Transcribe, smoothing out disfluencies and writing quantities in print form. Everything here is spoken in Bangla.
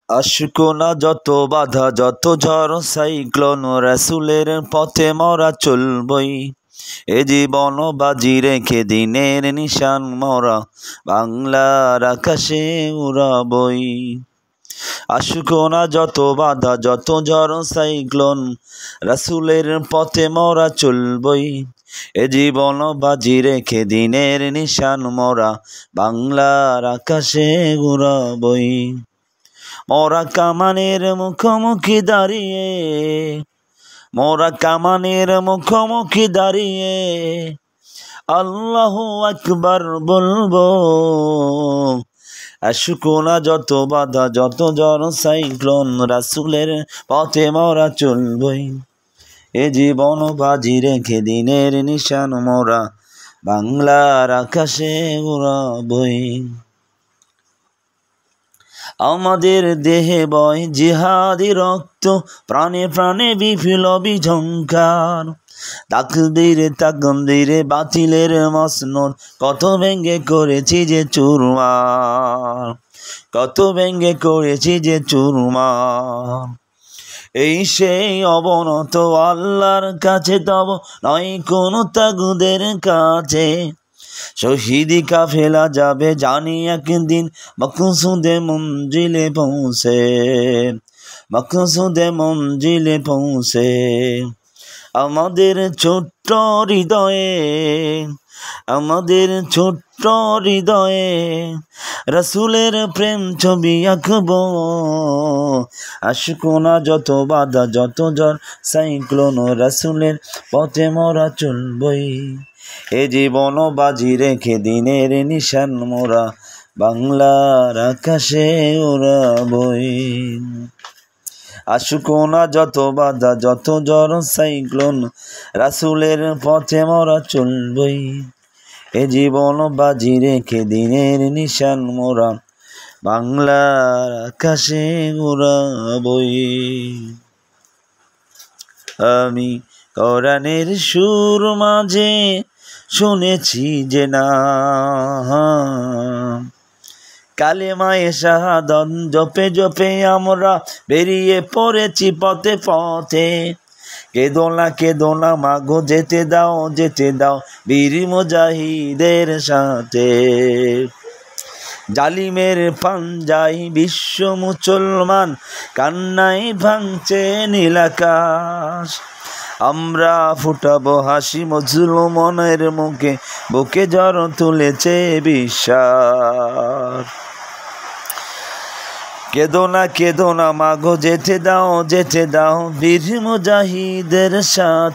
আশকোনা যত বাধা যত ঝড় সাইক্লোন রাসূলের পথে মরা চলবই। এ জীবন বাজি রেখে দিনের নিশান মরা বাংলার আকাশে উড়াবই। আশকোনা যত বাধা যত ঝড় সাইক্লোন রাসূলের পথে মরা চলবই। এ জীবন বাজি রেখে দিনের নিশান মরা বাংলার আকাশে উড়াবই। মোরা কামানের মুখোমুখি দাঁড়িয়ে, মোরা কামানের মুখোমুখি দাঁড়িয়ে আল্লাহু আকবার বলবো। আশকোনা যত বাধা যত ঝড় সাইক্লোন রাসূলের পথে মোরা চলবই। এ জীবন বাজি রেখে দিনের নিশান মোরা বাংলার আকাশে উড়াবই। আমাদের দেহে বয় জিহাদি রক্ত, প্রাণে প্রাণে বিপ্লবী ঝংকার। তাকদীরে বাতিলের মসনদ কত ভেঙ্গে করেছি যে চুরমার, কত ভেঙ্গে করেছি যে চুরমার। এই সেই অবনত আল্লাহর কাছে, তব নয় কোনো তাগুদের কাছে। শহীদি কাফেলা যাবে জানি একদিন মকসুদে মঞ্জিলে পৌঁছে, মকসুদে মঞ্জিলে পৌঁছে। আমাদের ছোট্ট হৃদয়ে, আমাদের ছোট্ট হৃদয়ে রাসূলের প্রেম ছবি আঁকবো। আশকোনা যত বাধা যত ঝড় সাইক্লোন রাসূলের পথে মোরা চলবই। এ জীবন বাজি রেখে দিনের নিশান মোরা বাংলার আকাশে উড়াবই। আশকোনা যত বাধা যত ঝড় সাইক্লোন রাসূলের পথে মোরা চলবই। এ জীবন বাজি রেখে দিনের নিশান মোরা বাংলার আকাশে উড়াবই। আমি কোরআনের সুর মাঝে শুনেছি যে নাম, কালেমায়ে শাহাদাত জপে জপে আমরা বেরিয়ে পড়েছি পথে পথে। কেঁদো না মাগো যেতে দাও বীর মুজাহিদের সাথে। জালিমের পাঞ্জায় বিশ্ব মুসলমান কান্নায় ভাঙছে নীল আকাশ। আমরা ফুটাবো হাসি মুসলমানের মুখে, বুকে ঝড় তুলেছে বিশ্বাস। কেঁদো না মাগো যেতে দাও বীর মুজাহিদের সাথে।